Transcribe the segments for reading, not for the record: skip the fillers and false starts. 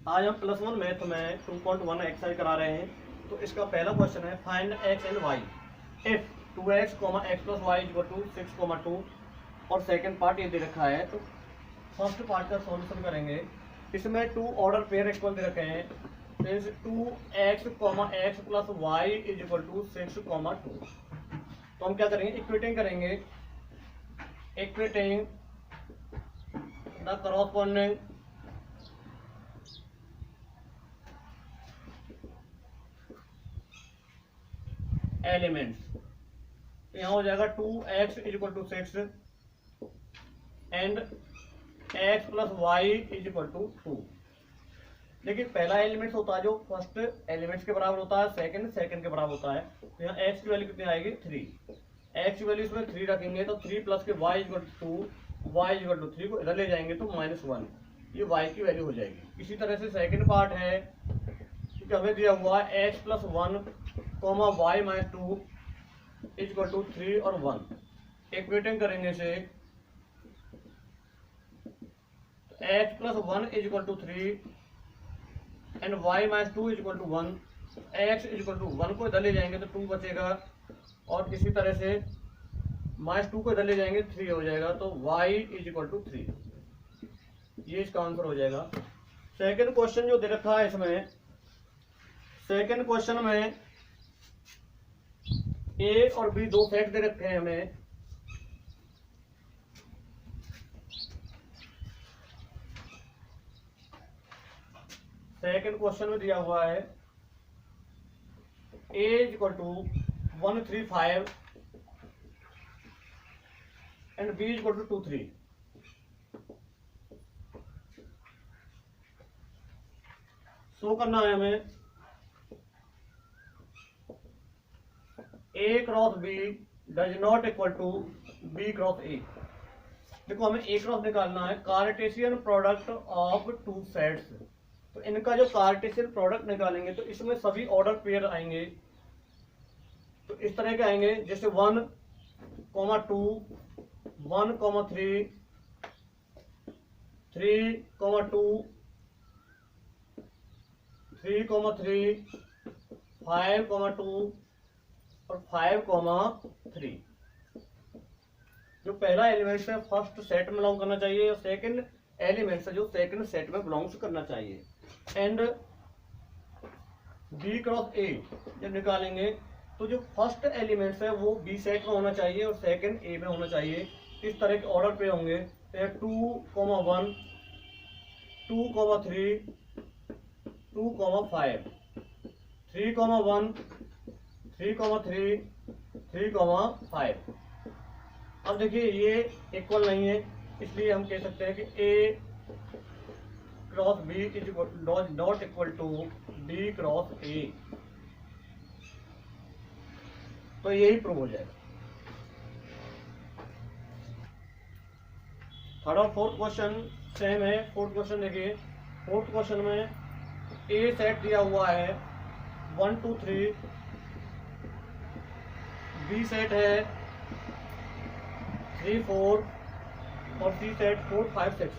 आज हम +1 मैथ में 2.1 एक्सरसाइज करा रहे हैं। तो इसका पहला क्वेश्चन है find x and y if 2x, x + y = 6, 2 और सेकंड पार्ट ये दे रखा है। तो फर्स्ट पार्ट का सॉल्यूशन करेंगे। इसमें 2 ऑर्डर पेयर इक्वल दे रखे हैं। 2x, x + y = 6, 2। तो हम क्या करेंगे, इक्वेटिंग करेंगे। Equating the corresponding elements. तो यहाँ हो जाएगा 2x = 6 एंड x + y = 2। देखिए पहला एलिमेंट्स होता है जो फर्स्ट एलिमेंट्स के बराबर होता है, सेकंड के बराबर होता है। तो यहाँ x की वैल्यू कितनी आएगी 3। x की वैल्यू इसमें 3 रखेंगे तो 3 + के y = 2, y = 3 को इधर ले जाएंगे तो -1, ये y की वैल्यू हो जाएगी। इसी तरह से सेकंड पार्ट है क्योंकि हमें दिया हुआ है x + 1, y - 2 = 3 और 1। इक्वेटिंग करेंगे से x + 1 = 3 एंड y - 2 = 1। x = 1 को इधर ले जाएंगे तो 2 बचेगा और इसी तरह से -2 को इधर ले जाएंगे 3 हो जाएगा तो y = 3। ये इसका आंसर हो जाएगा। सेकंड क्वेश्चन जो दे रखा है इसमें, सेकंड क्वेश्चन में ए और बी दो फैक्ट दे रखे हैं हमें। सेकंड क्वेश्चन में दिया हुआ है a = 135 एंड b = 23। शो करना है हमें a cross b does not equal to b cross a। देखो हमें a क्रॉस निकालना है, Cartesian product of two sets. तो इनका जो कार्टेशियन प्रोडक्ट निकालेंगे तो इसमें सभी ऑर्डर पेयर आएंगे। तो इस तरह के आएंगे जैसे 1, 2, 1, 3, 3, 2, 3, 3, 5, 2 और 5, 3। जो पहला एलिमेंट है फर्स्ट सेट में बिलोंग करना चाहिए और सेकंड एलिमेंट है जो सेकंड सेट में बिलोंग्स करना चाहिए। एंड b क्रॉस a जब निकालेंगे तो जो फर्स्ट एलिमेंट्स है वो b सेट में होना चाहिए और सेकंड a में होना चाहिए। इस तरह के ऑर्डर पे होंगे। 2, 1, 2, 3, 2, 5, 3, 1, 3, 3, 3, 5। अब देखिए ये इक्वल नहीं है, इसलिए हम कह सकते हैं कि a cross b not equal to b cross a। तो यही प्रूव हो जाएगा। थर्ड और फोर्थ क्वेश्चन सेम है। फोर्थ क्वेश्चन देखिए, फोर्थ क्वेश्चन में ए सेट दिया हुआ है 1, 2, 3, बी सेट है 3, 4 और सी सेट 4, 5, 6।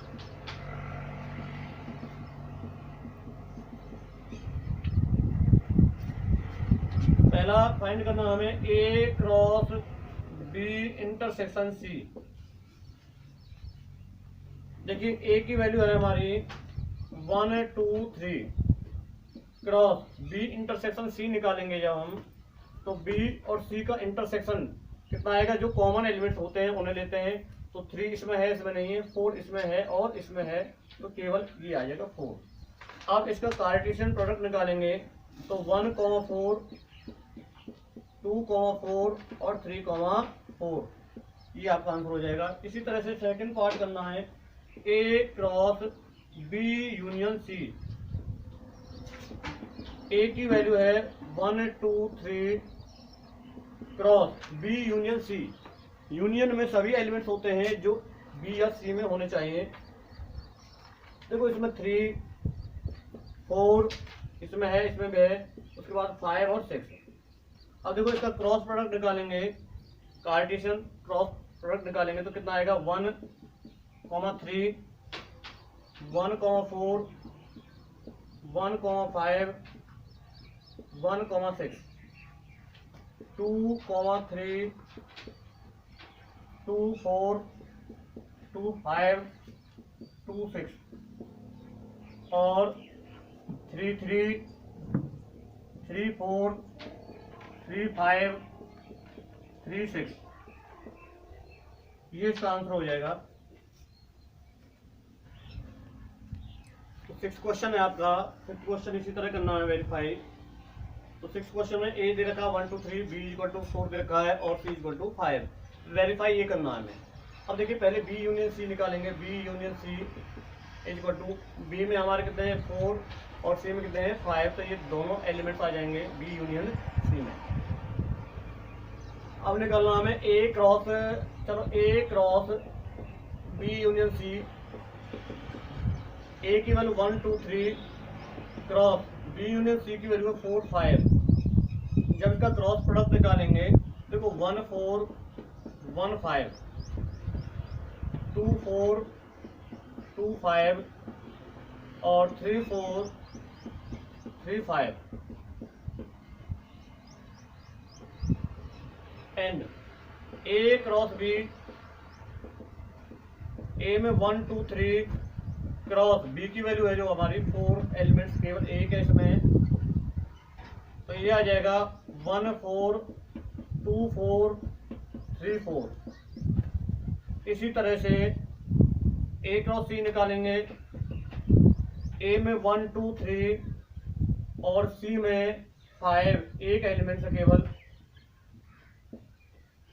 पहला फाइंड करना हमें ए क्रॉस बी इंटरसेक्शन सी। देखिए ए की वैल्यू है हमारी 1, 2, 3 क्रॉस बी इंटरसेक्शन सी निकालेंगे जब हम, तो बी और सी का इंटरसेक्शन कितना आएगा, जो कॉमन एलिमेंट्स होते हैं उन्हें लेते हैं। तो 3 इसमें है, इसमें नहीं है, 4 इसमें है और इसमें है, तो केवल ये आ जाएगा 4। अब इसका कार्टेशियन प्रोडक्ट निकालेंगे तो 1, 4, 2, 4 और 3, 4। ये आपका आंसर हो जाएगा। इसी तरह से सेकंड पार्ट करना है A cross B union C. A की वैल्यू है 1, 2, 3 cross B union C. Union में सभी एलिमेंट्स होते हैं जो बी या सी में होने चाहिए। देखो इसमें 3, 4 इसमें है, इसमें भी है, उसके बाद 5 और 6। अब देखो इसका क्रॉस प्रोडक्ट निकालेंगे, कार्टेशियन क्रॉस प्रोडक्ट निकालेंगे तो कितना आएगा 1, 3, 1, 4 1,5 1,6 2,3 2,4 2,5 2,6 और 3,3 3,4 3,5 3,6 ये इसका आंसर हो जाएगा। तो 6 क्वेश्चन है आपका। 6 क्वेश्चन इसी तरह करना है वेरीफाई। तो 6 क्वेश्चन में ए दे रखा है 1 2 3, बी इक्वल टू 4 दे रखा है और सी इक्वल टू 5। वेरीफाई ये करना है हमें। अब देखिए पहले बी यूनियन सी निकालेंगे। B union C equal to, B में हमारे कितने हैं 4 और सी में कितने हैं 5, तो ये दोनों एलिमेंट्स आ जाएंगे बी यूनियन सी में। अब निकालना हमें ए क्रॉस, चलो A cross B union C, A की value 1 2 3 cross B union C की वैल्यू 4 5। जब इसका क्रॉस प्रोडक्ट निकालेंगे देखो 1 4 1 5 2 4 2 5 और 3 4 3 5 एंड ए क्रॉस बी, ए में 1 2 3 क्रॉस बी की वैल्यू है जो हमारी 4 एलिमेंट्स केवल एक है इसमें, तो ये आ जाएगा 1 4 2 4 3 4। इसी तरह से ए क्रॉस सी निकालेंगे। ए में 1 2 3 और सी में 5, एक एलिमेंट है केवल,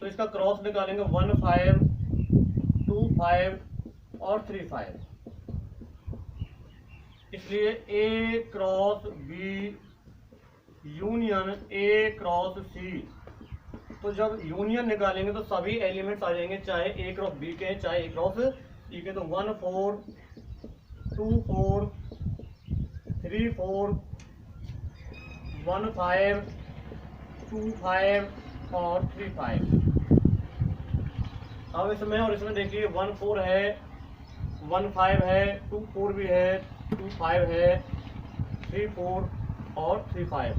तो इसका क्रॉस निकालेंगे 1 5 2 5 और 3 5। इसलिए A cross B union A cross C, तो जब यूनियन निकालेंगे तो सभी एलिमेंट्स आ जाएंगे, चाहे ए क्रॉस बी के चाहे ए क्रॉस सी के। तो 1 4 2 4 3 4 1 5 2 5 और 3 5। अब इसमें और इसमें देखिए 1 4 है 1 5 है 2 4 भी है 2 5 है 3 4 और 3 5।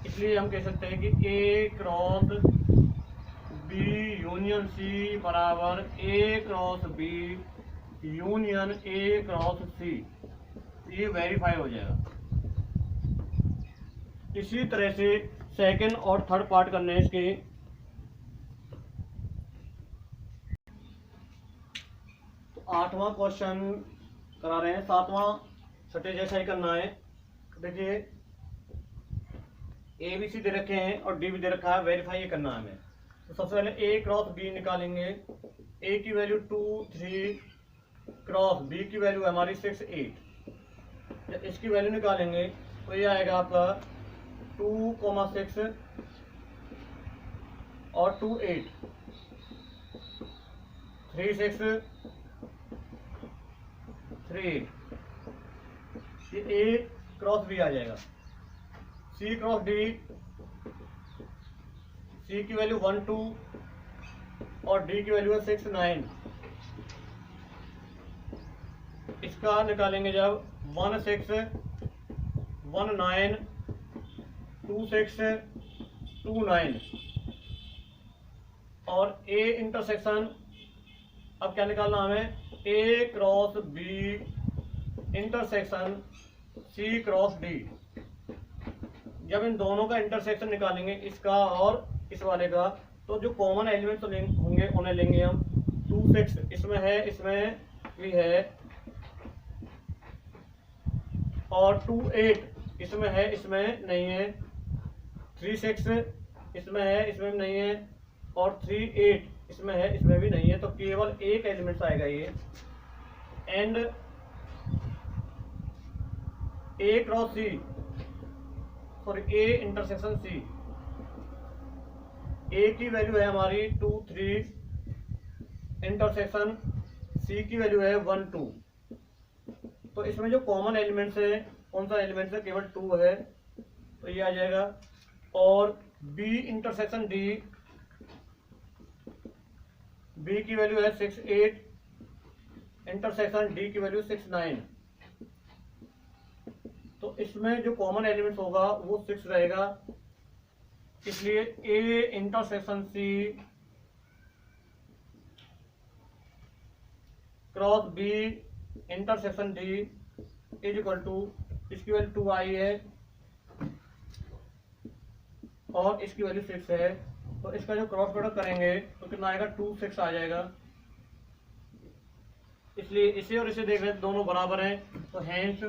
इसलिए हम कह सकते हैं कि A cross B union C बराबर A cross B union A cross C. ये वेरीफाई हो जाएगा। इसी तरह से सेकंड और थर्ड पार्ट करने हैं इसके। तो 8वां क्वेश्चन करा रहे हैं, 7वां छठे जैसा ही करना है। देखिए ए बी सी दे रखे हैं और डी भी दे रखा है, वेरीफाई ये करना है हमें। तो सबसे पहले ए क्रॉस बी निकालेंगे। ए की वैल्यू 2 3 क्रॉस बी की वैल्यू है हमारी 6 8। जब इसकी वैल्यू निकालेंगे तो ये आएगा आपका 2,6 और 2 8 3 6 3। ये ए क्रॉस बी आ जाएगा। सी क्रॉस डी, सी की वैल्यू 1 2 और डी की वैल्यू है 6 9। इसका निकालेंगे जब 1 6 1 9 2 6 2 9 और ए इंटरसेक्शन। अब क्या निकालना हमें, A cross B intersection C cross D. जब इन दोनों का इंटरसेक्शन निकालेंगे इसका और इस वाले का, तो जो कॉमन एलिमेंट होंगे उन्हें लेंगे हम। 2 6 इसमें है, इसमें भी है, और 2 8 इसमें है, इसमें नहीं है। 3 6 इसमें है, इसमें भी नहीं है, और 3 8 इसमें है, इसमें भी नहीं है। तो केवल एक एलिमेंट आएगा ये। And A cross C, sorry A intersection C, A की वैल्यू है हमारी 2 3 इंटरसेक्शन सी की वैल्यू है 1 2। तो इसमें जो कॉमन एलिमेंट्स है, कौन सा एलिमेंट है, केवल 2 है, तो ये आ जाएगा। और बी इंटरसेक्शन डी, बी की वैल्यू है 6 8 इंटरसेक्शन डी की वैल्यू 6 9। तो इसमें जो कॉमन एलिमेंट होगा वो 6 रहेगा, इसलिए A intersection C cross B intersection D is equal to, इसकी वैल्यू 2i है और इसकी वैल्यू 6 है। तो इसका जो क्रॉस प्रोडक्ट करेंगे तो कितना आएगा, 2 6 आ जाएगा। इसलिए इसे और इसे देख रहे हैं दोनों बराबर हैं, तो hence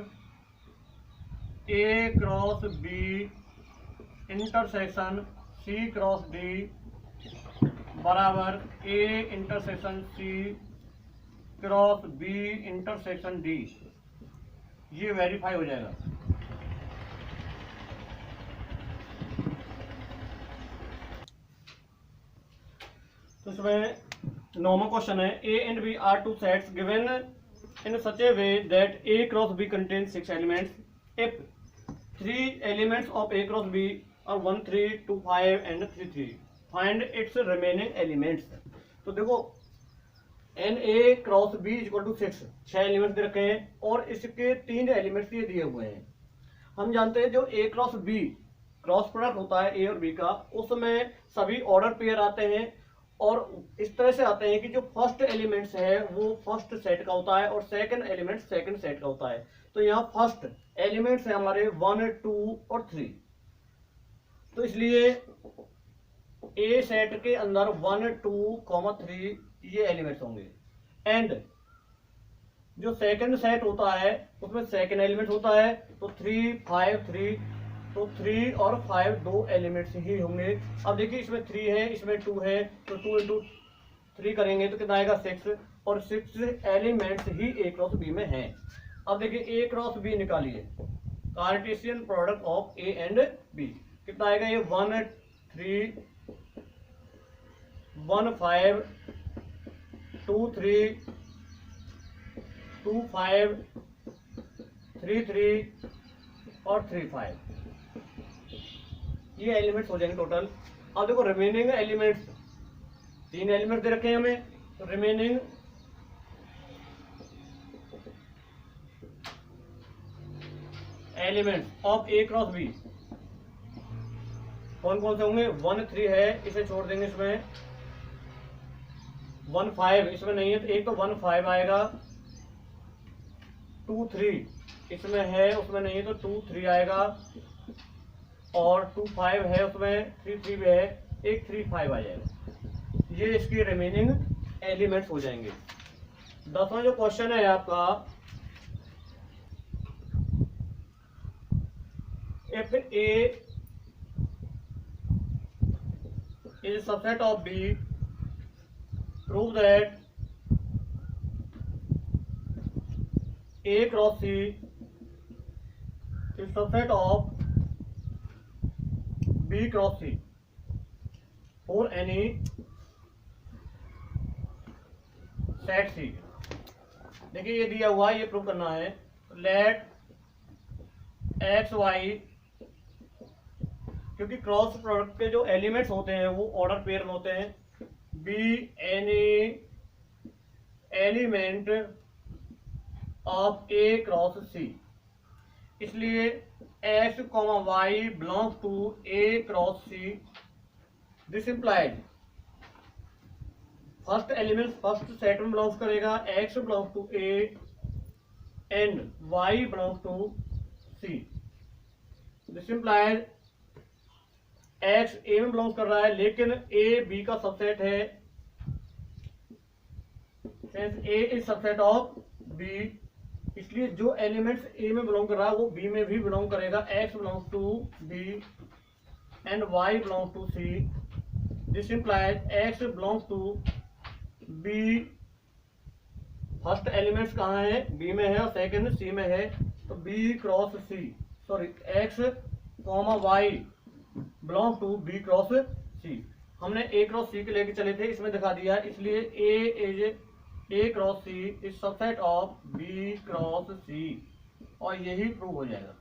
A cross B intersection C cross D बराबर A intersection C cross B intersection D, ये वेरीफाई हो जाएगा। तो इसमें नॉर्मल क्वेश्चन है, A and B are two sets given in such a way that A cross B contain 6 elements. If 3 elements of A cross B are 1 3 2 5 and 3 3, find its remaining elements. तो देखो N A cross B is equal to 6 elements दे रखे हैं और इसके 3 elements ये दिए हुए हैं। हम जानते हैं जो ए क्रॉस बी क्रॉस प्रोडक्ट होता है ए और बी का, उसमें सभी ऑर्डर पेयर आते हैं और इस तरह से आते हैं कि जो फर्स्ट एलिमेंट्स है वो फर्स्ट सेट का होता है और सेकंड एलिमेंट सेकंड सेट का होता है। तो यहाँ फर्स्ट एलिमेंट्स है हमारे 1 2 और 3, तो इसलिए ए सेट के अंदर 1 2 3 ये एलिमेंट्स होंगे। एंड जो सेकंड सेट होता है उसमें सेकंड एलिमेंट होता है, तो 3 5 3, तो 3 और 5 2 एलिमेंट्स ही होंगे। अब देखिए इसमें 3 है इसमें 2 है, तो 2 इंटू 3 करेंगे तो कितना आएगा 6, और 6 एलिमेंट्स ही ए क्रॉस बी में हैं। अब देखिए ए क्रॉस बी निकालिए, Cartesian product of A and B कितना आएगा, ये 1 3 1 5 2 3 2 5 3 3 और 3 5, ये एलिमेंट्स हो जाएंगे टोटल। अब देखो रिमेनिंग एलिमेंट्स, 3 एलिमेंट्स दे रखे हैं हमें, तो remaining elements of A cross B कौन कौन से होंगे, 1 3 है इसे छोड़ देंगे, इसमें 1 5 इसमें नहीं है तो एक तो 1 5 आएगा, 2 3 इसमें है उसमें नहीं है तो 2 3 आएगा, और 2 5 है उसमें 3 3 भी है, एक 3 5 आ जाएगा। ये इसकी रिमेनिंग एलिमेंट्स हो जाएंगे। 10वां जो क्वेश्चन है आपका, if A is subset of B prove that A cross C is subset of B cross C for any set C। देखिए ये दिया हुआ है, ये प्रूव करना है। लेट एक्स वाई, क्योंकि क्रॉस प्रोडक्ट के जो एलिमेंट्स होते हैं वो ऑर्डर पेयर में होते हैं, be any element of A cross C, इसलिए X comma Y belongs to A cross C. This implied first element first set में बिलोंग्स करेगा, X belongs to A and Y belongs to C. This implied X A में belong कर रहा है लेकिन A B का subset है, ए is subset of B, इसलिए जो एलिमेंट्स ए में बिलोंग कर रहा है वो बी में भी बिलोंग करेगा। X belong to B and y belong to C. This implies x belong to B, first elements कहाँ है, बी में है और सेकंड सी में है, तो B cross C, sorry X comma Y belong to B cross C. हमने A cross सी के लेके चले थे, इसमें दिखा दिया, इसलिए A cross C is subset of B cross C, और यही प्रूव हो जाएगा।